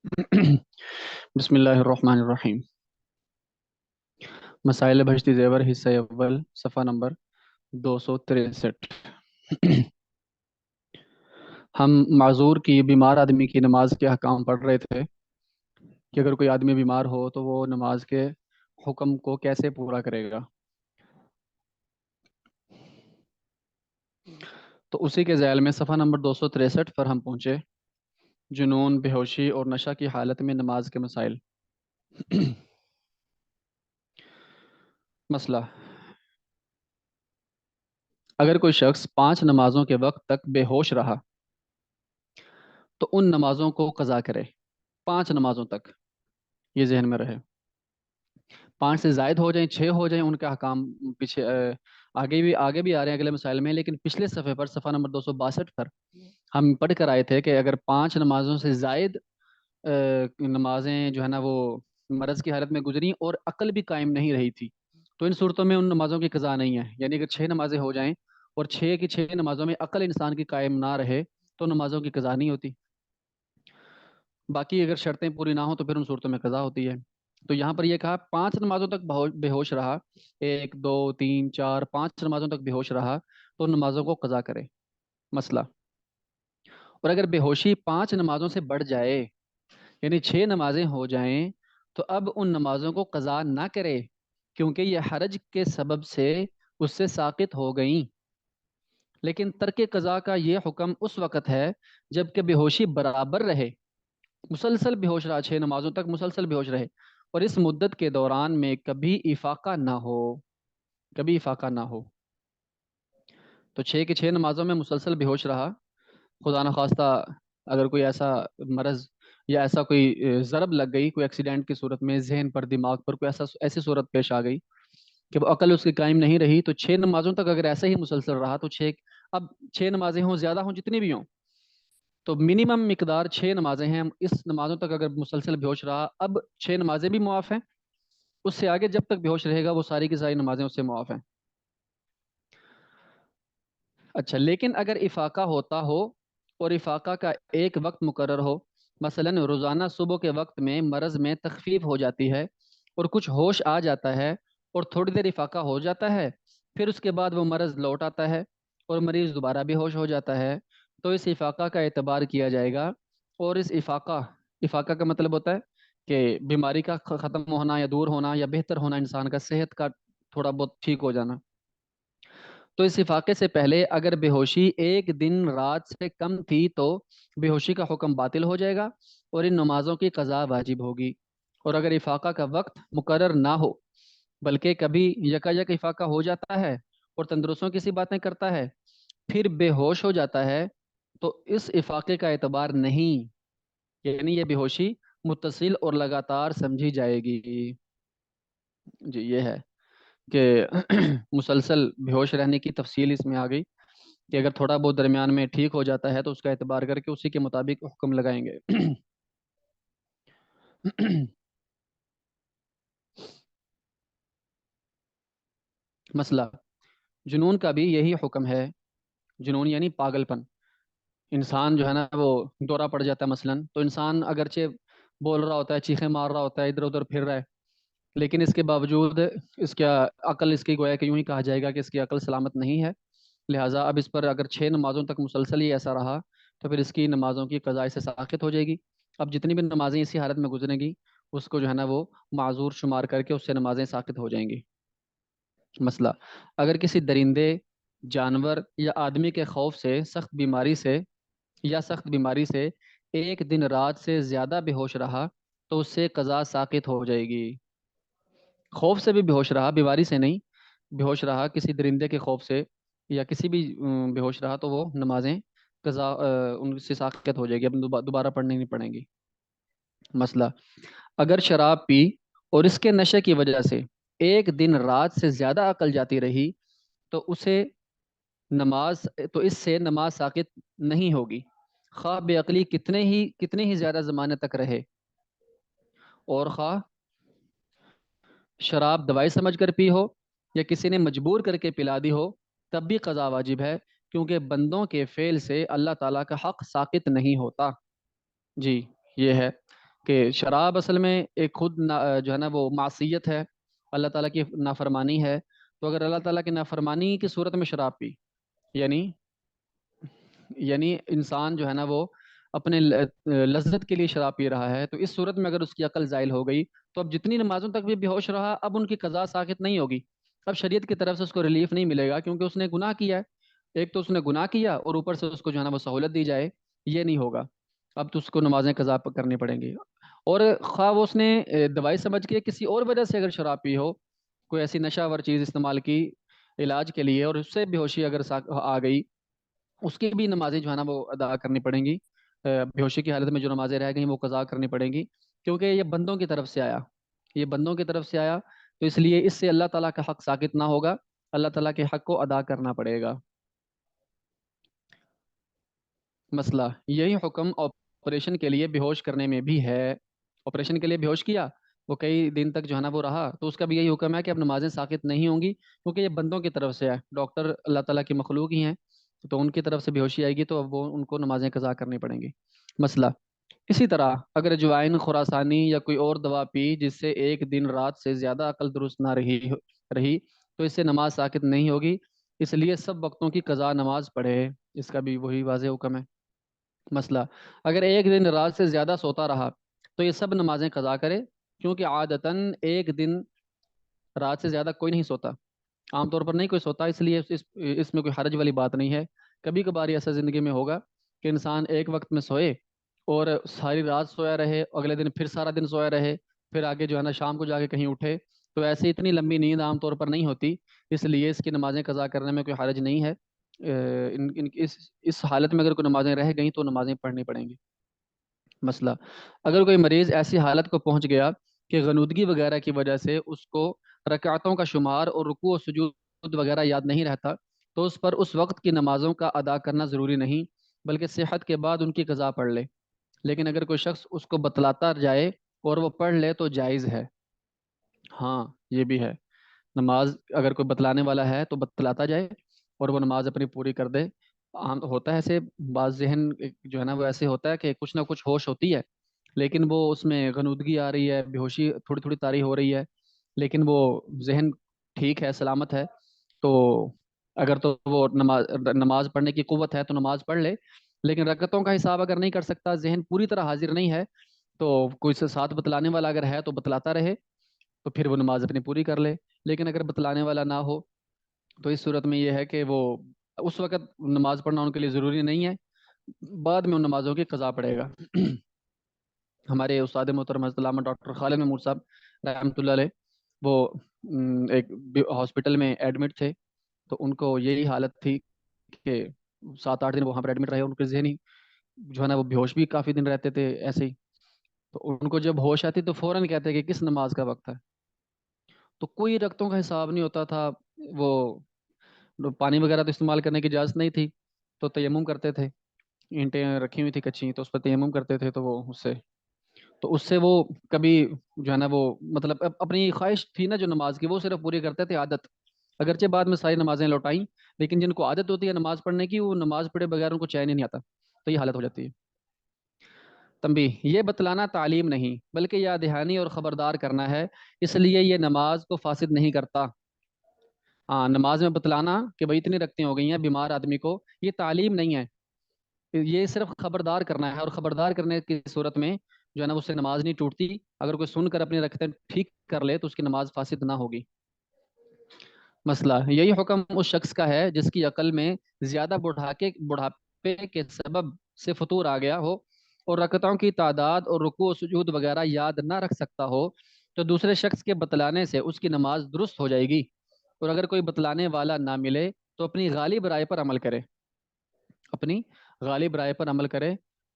بسم اللہ الرحمن الرحیم۔ مسائل بہشتی زیور حصہ اول صفحہ نمبر 263۔ ہم معذور کی بیمار آدمی کی نماز کے احکام پڑھ رہے تھے کہ اگر کوئی آدمی بیمار ہو تو وہ نماز کے حکم کو کیسے پورا کرے گا۔ تو اسی کے ذیل میں صفحہ نمبر 263 پر ہم پہنچے، جنون، بے ہوشی اور نشہ کی حالت میں نماز کے مسائل۔ مسئلہ: اگر کوئی شخص 5 نمازوں کے وقت تک بے ہوش رہا تو ان نمازوں کو قضا کرے۔ 5 نمازوں تک، یہ ذہن میں رہے۔ 5 سے زائد ہو جائیں، 6 ہو جائیں، ان کا حکام پیچھے آگے بھی آ رہے ہیں اگلے مسائل میں، لیکن پچھلے صفحے پر صفحہ نمبر 262 پر ہم پڑھ کر آئے تھے کہ اگر 5 نمازوں سے زائد نمازیں جو ہے نا وہ مرض کی حالت میں گزری اور عقل بھی قائم نہیں رہی تھی تو ان صورتوں میں ان نمازوں کی قضا نہیں ہے۔ یعنی اگر 6 نمازیں ہو جائیں اور 6 کی 6 نمازوں میں عقل انسان کی قائم نہ رہے تو نمازوں کی قضا نہیں ہوتی۔ باقی اگر شرطیں پوری نہ ہوں تو پھر ان صورتوں میں قضا ہوتی ہے۔ تو یہاں پر یہ کہا 5 نمازوں تک بے ہوش رہا، 1 2 3 4 5 نمازوں تک بے ہوش رہا تو نمازوں کو قضا کرے۔ مسئلہ: اور اگر بے ہوشی 5 نمازوں سے بڑھ جائے، یعنی 6 نمازیں ہو جائیں، تو اب ان نمازوں کو قضا نہ کرے کیونکہ یہ حرج کے سبب سے اس سے ساقط ہو گئیں۔ لیکن ترک قضا کا یہ حکم اس وقت ہے جب کہ بے ہوشی برابر رہے، مسلسل بے ہوش رہا، 6 نمازوں تک مسلسل بے ہوش رہے اور اس مدت کے دوران میں کبھی افاقہ نہ ہو، کبھی افاقہ نہ ہو۔ تو 6 کی 6 نمازوں میں مسلسل بے ہوش رہا، خدا نخواستہ اگر کوئی ایسا مرض یا ایسا کوئی ضرب لگ گئی، کوئی ایکسیڈنٹ کی صورت میں ذہن پر، دماغ پر کوئی ایسی صورت پیش آ گئی کہ وہ عقل اس کی قائم نہیں رہی، تو 6 نمازوں تک اگر ایسے ہی مسلسل رہا تو اب 6 نمازیں ہوں، زیادہ ہوں، جتنی بھی ہوں، تو منیمم مقدار 6 نمازیں ہیں۔ اس نمازوں تک اگر مسلسل بے ہوش رہا، اب 6 نمازیں بھی معاف ہیں، اس سے آگے جب تک بے ہوش رہے گا وہ ساری کی ساری نمازیں اس سے معاف ہیں۔ اچھا، لیکن اگر افاقہ ہوتا ہو اور افاقہ کا ایک وقت مقرر ہو، مثلا روزانہ صبح کے وقت میں مرض میں تخفیف ہو جاتی ہے اور کچھ ہوش آ جاتا ہے اور تھوڑی دیر افاقہ ہو جاتا ہے، پھر اس کے بعد وہ مرض لوٹ آتا ہے اور مریض دوبارہ بے ہوش ہو جاتا ہے، تو اس افاقہ کا اعتبار کیا جائے گا۔ اور اس افاقہ کا مطلب ہوتا ہے کہ بیماری کا ختم ہونا یا دور ہونا یا بہتر ہونا، انسان کا صحت کا تھوڑا بہت ٹھیک ہو جانا۔ تو اس افاقے سے پہلے اگر بے ہوشی 1 دن رات سے کم تھی تو بے ہوشی کا حکم باطل ہو جائے گا اور ان نمازوں کی قضا واجب ہوگی۔ اور اگر افاقہ کا وقت مقرر نہ ہو بلکہ کبھی یکا افاقہ ہو جاتا ہے اور تندرستوں کی سی باتیں کرتا ہے، پھر بے ہوش ہو جاتا ہے، تو اس افاقے کا اعتبار نہیں، یعنی یہ بے ہوشی متصل اور لگاتار سمجھی جائے گی۔ جی، یہ ہے کہ مسلسل بے ہوش رہنے کی تفصیل اس میں آ گئی کہ اگر تھوڑا بہت درمیان میں ٹھیک ہو جاتا ہے تو اس کا اعتبار کر کے اسی کے مطابق حکم لگائیں گے۔ مسئلہ: جنون کا بھی یہی حکم ہے۔ جنون یعنی پاگل پن، انسان جو ہے نا وہ دورہ پڑ جاتا ہے مثلا، تو انسان اگرچہ بول رہا ہوتا ہے، چیخیں مار رہا ہوتا ہے، ادھر ادھر پھر رہا ہے، لیکن اس کے باوجود اس کا عقل، اس کی گویا کہ یوں ہی کہا جائے گا کہ اس کی عقل سلامت نہیں ہے، لہٰذا اب اس پر اگر 6 نمازوں تک مسلسل ہی ایسا رہا تو پھر اس کی نمازوں کی قضاء سے ساقط ہو جائے گی۔ اب جتنی بھی نمازیں اسی حالت میں گزریں گی اس کو جو ہے نا وہ معذور شمار کر کے اس سے نمازیں ساقط ہو جائیں گی۔ مسئلہ: اگر کسی درندے، جانور یا آدمی کے خوف سے، سخت بیماری سے 1 دن رات سے زیادہ بے ہوش رہا تو اس سے قضا ساقط ہو جائے گی۔ خوف سے بھی بے ہوش رہا، بیماری سے نہیں، بے ہوش رہا کسی درندے کے خوف سے یا کسی بھی بے ہوش رہا تو وہ نمازیں قضا ان سے ساقط ہو جائے گی، اب دوبارہ پڑھنی نہیں پڑیں گی۔ مسئلہ: اگر شراب پی اور اس کے نشے کی وجہ سے 1 دن رات سے زیادہ عقل جاتی رہی تو اس سے نماز ساقط نہیں ہوگی، خواہ بے عقلی کتنے ہی زیادہ زمانے تک رہے، اور خواہ شراب دوائی سمجھ کر پی ہو یا کسی نے مجبور کر کے پلا دی ہو، تب بھی قضا واجب ہے، کیونکہ بندوں کے فعل سے اللہ تعالیٰ کا حق ساقط نہیں ہوتا۔ جی، یہ ہے کہ شراب اصل میں ایک خود جو ہے نا وہ معصیت ہے، اللہ تعالیٰ کی نافرمانی ہے. تو اگر اللہ تعالیٰ کی نافرمانی کی صورت میں شراب پی، یعنی انسان جو ہے نا وہ اپنے لذت کے لیے شراب پی رہا ہے، تو اس صورت میں اگر اس کی عقل زائل ہو گئی تو اب جتنی نمازوں تک بھی بے ہوش رہا، اب ان کی قضا ساقط نہیں ہوگی. اب شریعت کی طرف سے اس کو ریلیف نہیں ملے گا، کیونکہ اس نے گناہ کیا ہے. ایک تو اس نے گناہ کیا اور اوپر سے اس کو جو ہے نا وہ سہولت دی جائے، یہ نہیں ہوگا. اب تو اس کو نمازیں قضا کرنی پڑیں گی. اور خواہ وہ اس نے دوائی سمجھ کے کسی اور وجہ سے اگر شراب پی ہو، کوئی ایسی نشہ آور چیز استعمال کی علاج کے لیے، اور اس سے بے ہوشی اگر آ گئی، اس کی بھی نمازیں جو ہے نا وہ ادا کرنی پڑیں گی. بے ہوشی کی حالت میں جو نمازیں رہ گئیں وہ قضا کرنی پڑیں گی، کیونکہ یہ بندوں کی طرف سے آیا. یہ بندوں کی طرف سے آیا، تو اس لیے اس سے اللہ تعالیٰ کا حق ساقط نہ ہوگا، اللہ تعالیٰ کے حق کو ادا کرنا پڑے گا. مسئلہ یہی حکم آپریشن کے لیے بے ہوش کرنے میں بھی ہے. آپریشن کے لیے بے ہوش کیا، وہ کئی دن تک جو ہے نا وہ رہا، تو اس کا بھی یہی حکم ہے کہ اب نمازیں ساقط نہیں ہوں گی، کیونکہ یہ بندوں کی طرف سے ہے. ڈاکٹر اللہ تعالیٰ کی مخلوق ہی ہیں، تو ان کی طرف سے بے ہوشی آئے گی تو اب وہ ان کو نمازیں قضا کرنی پڑیں گی. مسئلہ اسی طرح اگر اجوائن خراسانی یا کوئی اور دوا پی جس سے ایک دن رات سے زیادہ عقل درست نہ رہی تو اس سے نماز ساقط نہیں ہوگی، اس لیے سب وقتوں کی قضا نماز پڑھے. اس کا بھی وہی واضح حکم ہے. مسئلہ اگر ایک دن رات سے زیادہ سوتا رہا تو یہ سب نمازیں قضا کرے، کیونکہ عادتاً ایک دن رات سے زیادہ کوئی نہیں سوتا، عام طور پر نہیں کوئی سوتا، اس لیے اس میں کوئی حرج والی بات نہیں ہے. کبھی کبھار ایسا زندگی میں ہوگا کہ انسان ایک وقت میں سوئے اور ساری رات سویا رہے، اگلے دن پھر سارا دن سویا رہے، پھر آگے جو ہے نا شام کو جا کے کہیں اٹھے. تو ایسے اتنی لمبی نیند عام طور پر نہیں ہوتی، اس لیے اس کی نمازیں قضا کرنے میں کوئی حرج نہیں ہے. اس حالت میں اگر کوئی نمازیں رہ گئیں تو نمازیں پڑھنی پڑیں گی. مسئلہ اگر کوئی مریض ایسی حالت کو پہنچ گیا کہ غنودگی وغیرہ کی وجہ سے اس کو رکعتوں کا شمار اور رکوع و سجود وغیرہ یاد نہیں رہتا، تو اس پر اس وقت کی نمازوں کا ادا کرنا ضروری نہیں، بلکہ صحت کے بعد ان کی قضا پڑھ لے. لیکن اگر کوئی شخص اس کو بتلاتا جائے اور وہ پڑھ لے تو جائز ہے. ہاں، یہ بھی ہے. نماز اگر کوئی بتلانے والا ہے تو بتلاتا جائے اور وہ نماز اپنی پوری کر دے. عام ہوتا ہے ایسے، بعض ذہن جو ہے نا وہ ایسے ہوتا ہے کہ کچھ نہ کچھ ہوش ہوتی ہے، لیکن وہ اس میں غنودگی آ رہی ہے، بے ہوشی تھوڑی تھوڑی طاری ہو رہی ہے، لیکن وہ ذہن ٹھیک ہے، سلامت ہے. تو اگر تو وہ نماز پڑھنے کی قوت ہے تو نماز پڑھ لے. لیکن رکعتوں کا حساب اگر نہیں کر سکتا، ذہن پوری طرح حاضر نہیں ہے، تو کوئی سے ساتھ بتلانے والا اگر ہے تو بتلاتا رہے، تو پھر وہ نماز اپنی پوری کر لے. لیکن اگر بتلانے والا نہ ہو تو اس صورت میں یہ ہے کہ وہ اس وقت نماز پڑھنا ان کے لیے ضروری نہیں ہے، بعد میں ان نمازوں کی قضا پڑے گا. ہمارے استاد محترم حضرت علامہ ڈاکٹر خالد محمود صاحب رحمۃ اللہ علیہ، وہ ایک ہاسپٹل میں ایڈمٹ تھے، تو ان کو یہی حالت تھی کہ 7 8 دن وہاں پر ایڈمٹ رہے. ان کے ذہنی جو ہے نا وہ بے ہوش بھی کافی دن رہتے تھے ایسے ہی. تو ان کو جب ہوش آتی تو فوراً کہتے کہ کس نماز کا وقت ہے. تو کوئی رکعتوں کا حساب نہیں ہوتا تھا. وہ پانی وغیرہ تو استعمال کرنے کی اجازت نہیں تھی، تو تیمم کرتے تھے. اینٹیں رکھی ہوئی تھی کچی، تو اس پر تیمم کرتے تھے. تو اس سے وہ کبھی جو ہے نا وہ مطلب اپنی خواہش تھی نا جو نماز کی، وہ صرف پوری کرتے تھے، عادت. اگرچہ بعد میں ساری نمازیں لوٹائیں، لیکن جن کو عادت ہوتی ہے نماز پڑھنے کی، وہ نماز پڑھے بغیر ان کو چین ہی نہیں آتا. تو یہ حالت ہو جاتی ہے. تنبیہ، یہ بتلانا تعلیم نہیں بلکہ یاد دہانی اور خبردار کرنا ہے، اس لیے یہ نماز کو فاسد نہیں کرتا. ہاں، نماز میں بتلانا کہ بھائی اتنی رکعتیں ہو گئی ہیں بیمار آدمی کو، یہ تعلیم نہیں ہے، یہ صرف خبردار کرنا ہے. اور خبردار کرنے کی صورت میں جو ہے نا اس سے نماز نہیں ٹوٹتی. اگر کوئی سن کر اپنی رکعتیں ٹھیک کر لے تو اس کی نماز فاسد نہ ہوگی. مسئلہ یہی حکم اس شخص کا ہے جس کی عقل میں زیادہ بڑھاپے کے سبب سے فطور آ گیا ہو اور رکعتوں کی تعداد اور رکوع و سجود وغیرہ یاد نہ رکھ سکتا ہو، تو دوسرے شخص کے بتلانے سے اس کی نماز درست ہو جائے گی. اور اگر کوئی بتلانے والا نہ ملے تو اپنی غالب رائے پر عمل کرے. اپنی غالب رائے پر عمل کرے.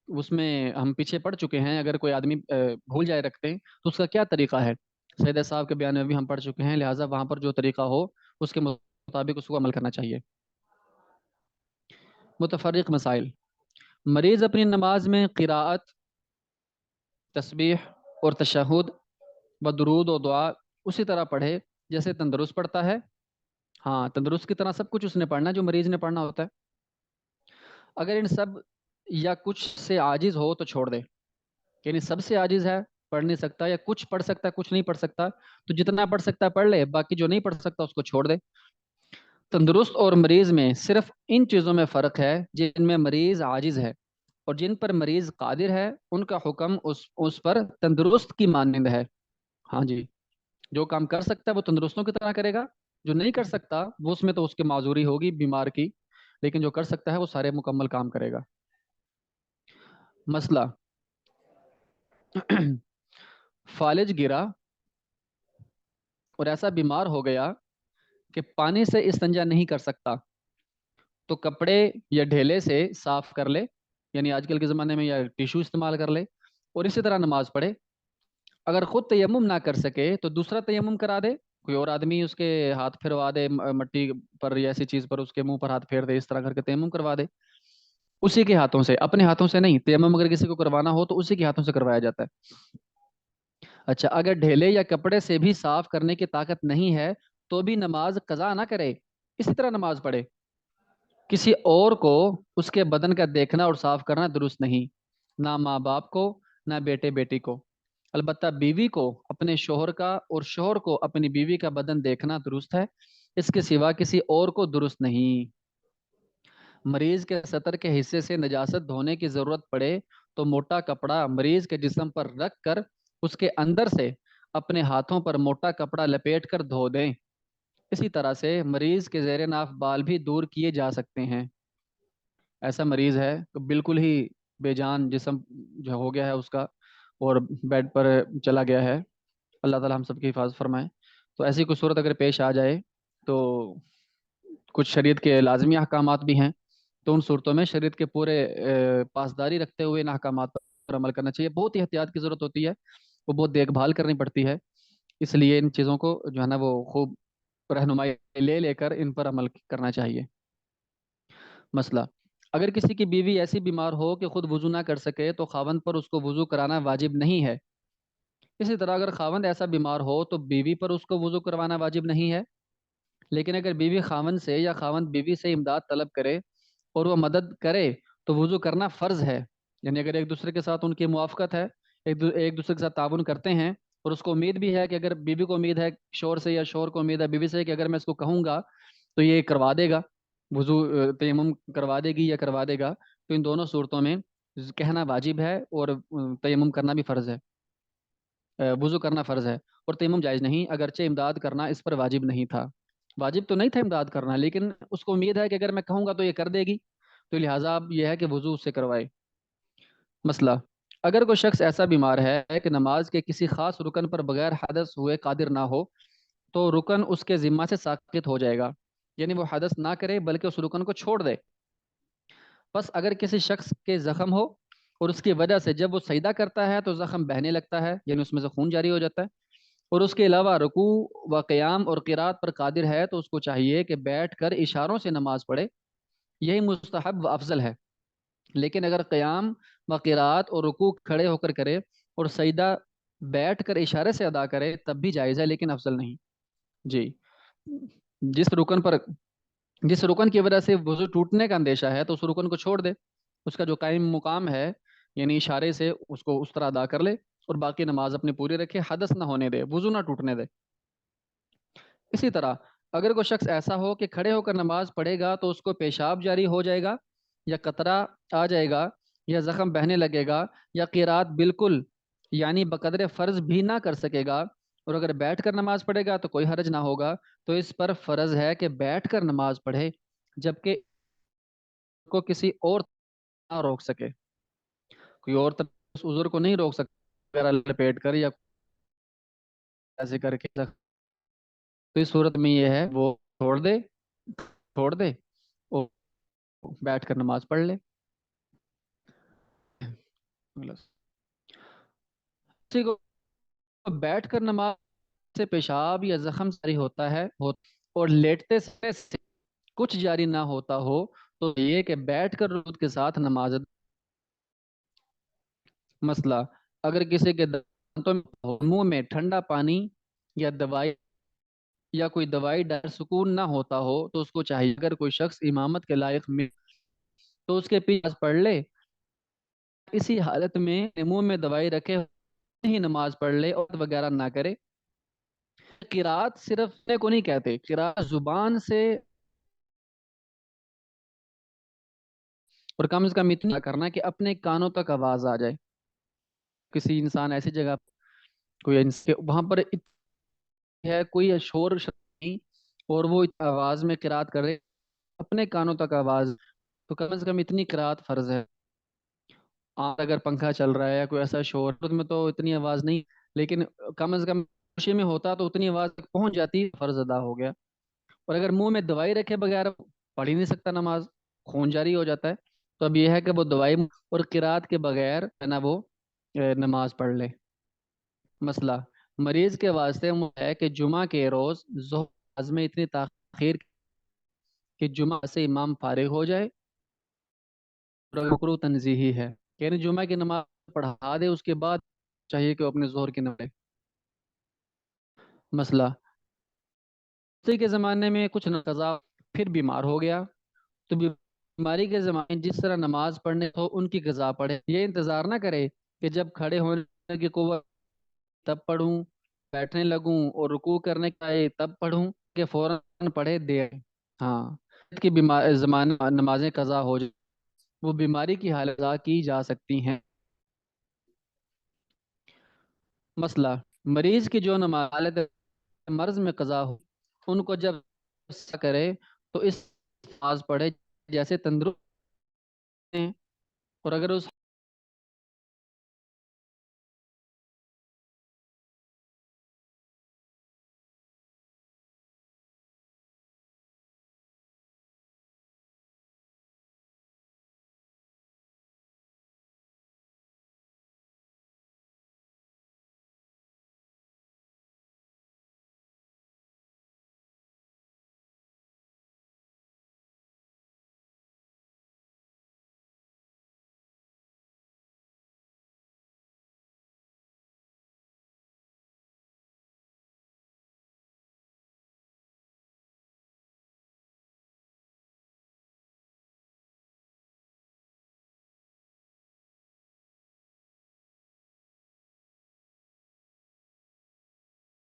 اس میں ہم پیچھے پڑ چکے ہیں، اگر کوئی آدمی بھول جائے رکھتے ہیں تو اس کا کیا طریقہ ہے، سیدہ صاحب کے بیان میں بھی ہم پڑھ چکے ہیں. لہٰذا وہاں پر جو طریقہ ہو اس کے مطابق اس کو عمل کرنا چاہیے. متفرق مسائل، مریض اپنی نماز میں قراءت، تسبیح اور تشہد و درود و دعا اسی طرح پڑھے جیسے تندرست پڑھتا ہے. ہاں، تندرست کی طرح سب کچھ اس نے پڑھنا ہے جو مریض نے پڑھنا ہوتا ہے. اگر ان سب یا کچھ سے عاجز ہو تو چھوڑ دے. یعنی سب سے عاجز ہے، پڑھ نہیں سکتا، یا کچھ پڑھ سکتا ہے کچھ نہیں پڑھ سکتا، تو جتنا پڑھ سکتا ہے پڑھ لے، باقی جو نہیں پڑھ سکتا اس کو چھوڑ دے۔ تندرست اور مریض میں صرف ان چیزوں میں فرق ہے جن میں مریض عاجز ہے، اور جن پر مریض قادر ہے ان کا حکم اس پر تندرست کی مانند ہے۔ ہاں جی، جو کام کر سکتا ہے وہ تندرستوں کی طرح کرے گا، جو نہیں کر سکتا وہ اس میں تو اس کی معذوری ہوگی بیمار کی، لیکن جو کر سکتا ہے وہ سارے مکمل کام کرے گا۔ مسئلہ، فالج گرا اور ایسا بیمار ہو گیا کہ پانی سے استنجا نہیں کر سکتا، تو کپڑے یا ڈھیلے سے صاف کر لے، یعنی آج کل کے زمانے میں یا ٹیشو استعمال کر لے، اور اسی طرح نماز پڑھے۔ اگر خود تیمم نہ کر سکے تو دوسرا تیمم کرا دے، کوئی اور آدمی اس کے ہاتھ پھروا دے مٹی پر یا ایسی چیز پر، اس کے منہ پر ہاتھ پھیر دے، اس طرح کر کے تیمم کروا دے اسی کے ہاتھوں سے، اپنے ہاتھوں سے نہیں۔ تیمم اگر کسی کو کروانا ہو تو اسی کے ہاتھوں سے کروایا جاتا ہے۔ اچھا، اگر ڈھیلے یا کپڑے سے بھی صاف کرنے کی طاقت نہیں ہے تو بھی نماز قضا نہ کرے، اسی طرح نماز پڑھے۔ کسی اور کو اس کے بدن کا دیکھنا اور صاف کرنا درست نہیں، نہ ماں باپ کو، نہ بیٹے بیٹی کو۔ البتہ بیوی کو اپنے شوہر کا اور شوہر کو اپنی بیوی کا بدن دیکھنا درست ہے، اس کے سوا کسی اور کو درست نہیں۔ مریض کے سطر کے حصے سے نجاست دھونے کی ضرورت پڑے تو موٹا کپڑا مریض کے جسم پر رکھ کر اس کے اندر سے اپنے ہاتھوں پر موٹا کپڑا لپیٹ کر دھو دیں۔ اسی طرح سے مریض کے زیر ناف بال بھی دور کیے جا سکتے ہیں۔ ایسا مریض ہے کہ بالکل ہی بے جان جسم جو ہو گیا ہے اس کا، اور بیڈ پر چلا گیا ہے، اللہ تعالی ہم سب کی حفاظت فرمائے۔ تو ایسی کوئی صورت اگر پیش آ جائے تو کچھ شریعت کے لازمی احکامات بھی ہیں، تو ان صورتوں میں شریعت کے پورے پاسداری رکھتے ہوئے ان احکامات پر عمل کرنا چاہیے۔ بہت ہی احتیاط کی ضرورت ہوتی ہے، وہ بہت دیکھ بھال کرنی پڑتی ہے، اس لیے ان چیزوں کو جو ہے نا وہ خوب رہنمائی لے لے کر ان پر عمل کرنا چاہیے۔ مسئلہ، اگر کسی کی بیوی ایسی بیمار ہو کہ خود وضو نہ کر سکے تو خاوند پر اس کو وضو کرانا واجب نہیں ہے۔ اسی طرح اگر خاوند ایسا بیمار ہو تو بیوی پر اس کو وضو کروانا واجب نہیں ہے، لیکن اگر بیوی خاوند سے یا خاوند بیوی سے امداد طلب کرے اور وہ مدد کرے تو وضو کرنا فرض ہے۔ یعنی اگر ایک دوسرے کے ساتھ ان کی موافقت ہے، ایک دوسرے کے ساتھ تعاون کرتے ہیں، اور اس کو امید بھی ہے کہ اگر بیوی کو امید ہے شوہر سے، یا شوہر کو امید ہے بیوی سے کہ اگر میں اس کو کہوں گا تو یہ کروا دے گا، وضو تیمم کروا دے گی یا کروا دے گا، تو ان دونوں صورتوں میں کہنا واجب ہے، اور تیمم کرنا بھی فرض ہے، وضو کرنا فرض ہے، اور تیمم جائز نہیں، اگرچہ امداد کرنا اس پر واجب نہیں تھا۔ واجب تو نہیں تھا امداد کرنا، لیکن اس کو امید ہے کہ اگر میں کہوں گا تو یہ کر دے گی، تو لہٰذا اب یہ ہے کہ وضو اس سے کروائے۔ مسئلہ، اگر کوئی شخص ایسا بیمار ہے کہ نماز کے کسی خاص رکن پر بغیر حدث ہوئے قادر نہ ہو تو رکن اس کے ذمہ سے ساقط ہو جائے گا، یعنی وہ حدث نہ کرے بلکہ اس رکن کو چھوڑ دے۔ بس اگر کسی شخص کے زخم ہو اور اس کی وجہ سے جب وہ سجدہ کرتا ہے تو زخم بہنے لگتا ہے، یعنی اس میں سے خون جاری ہو جاتا ہے، اور اس کے علاوہ رکوع و قیام اور قرات پر قادر ہے، تو اس کو چاہیے کہ بیٹھ کر اشاروں سے نماز پڑھے، یہی مستحب و افضل ہے۔ لیکن اگر قیام و قرات اور رکوع کھڑے ہو کر کرے اور سجدہ بیٹھ کر اشارے سے ادا کرے تب بھی جائز ہے، لیکن افضل نہیں۔ جی، جس رکن پر جس رکن کی وجہ سے وضو ٹوٹنے کا اندیشہ ہے تو اس رکن کو چھوڑ دے، اس کا جو قائم مقام ہے یعنی اشارے سے اس کو اس طرح ادا کر لے، اور باقی نماز اپنی پوری رکھے، حدث نہ ہونے دے، وضو نہ ٹوٹنے دے۔ اسی طرح اگر کوئی شخص ایسا ہو کہ کھڑے ہو کر نماز پڑھے گا تو اس کو پیشاب جاری ہو جائے گا، یا قطرہ آ جائے گا، یا زخم بہنے لگے گا، یا قرات بالکل یعنی بقدر فرض بھی نہ کر سکے گا، اور اگر بیٹھ کر نماز پڑھے گا تو کوئی حرج نہ ہوگا، تو اس پر فرض ہے کہ بیٹھ کر نماز پڑھے، جبکہ کو کسی اور نہ روک سکے، کوئی اور طرح اس عذر کو نہیں روک سکتا وغیرہ لپیٹ کر یا ایسے کر کے، تو اس صورت میں یہ ہے وہ چھوڑ دے اور بیٹھ کر نماز پڑھ لے۔ کسی کو بیٹھ کر نماز سے پیشاب یا زخم جاری ہوتا ہے اور لیٹتے سے کچھ جاری نہ ہوتا ہو تو یہ کہ بیٹھ کر رکوع کے ساتھ نماز مسئلہ، اگر کسی کے دانتوں میں منہ میں ٹھنڈا پانی یا دوائی یا کوئی دوائی ڈال سکون نہ ہوتا ہو تو اس کو چاہیے اگر کوئی شخص امامت کے لائق مل تو اس کے پیچھے پڑھ لے، اسی حالت میں منہ میں دوائی رکھے ہی نماز پڑھ لے اور وغیرہ نہ کرے. قرات صرف کو نہیں کہتے، قرات زبان سے، اور کم از کم اتنا کرنا کہ اپنے کانوں تک آواز آ جائے. کسی انسان ایسی جگہ کوئی وہاں پر ہے کوئی شور نہیں، اور وہ آواز میں قرات کر رہے، اپنے کانوں تک آواز، تو کم از کم اتنی قرات فرض ہے. اگر پنکھا چل رہا ہے یا کوئی ایسا شور میں تو اتنی آواز نہیں، لیکن کم از کم خوشی میں ہوتا تو اتنی آواز تک پہنچ جاتی، فرض ادا ہو گیا. اور اگر منہ میں دوائی رکھے بغیر پڑھ ہی نہیں سکتا نماز، خون جاری ہو جاتا ہے، تو اب یہ ہے کہ وہ دوائی اور قرات کے بغیر ہے نا وہ نماز پڑھ لے. مسئلہ مریض کے واسطے ہے کہ جمعہ کے روز ظہر میں اتنی تاخیر کہ جمعہ سے امام فارغ ہو جائے، مکروہ تنزیہی ہے، یعنی جمعہ کی نماز پڑھا دے، اس کے بعد چاہیے کہ وہ اپنے ظہر کی نماز. مسئلہ اسی کے زمانے میں کچھ قضا پھر بیمار ہو گیا، تو بیماری کے زمانے میں جس طرح نماز پڑھنے ہو ان کی قضا پڑھے، یہ انتظار نہ کرے کہ جب کھڑے ہونے کی قوت تب پڑھوں، بیٹھنے لگوں اور رکوع کرنے کا تب پڑھوں، کہ فوراً پڑھے دے. ہاں، کی زمانہ نمازیں قضا ہو جائے، وہ بیماری کی حالت قضا کی جا سکتی ہیں. مسئلہ مریض کی جو حالت مرض میں قضا ہو، ان کو جب کرے تو اس نماز پڑھے جیسے تندرست ہیں، اور اگر اس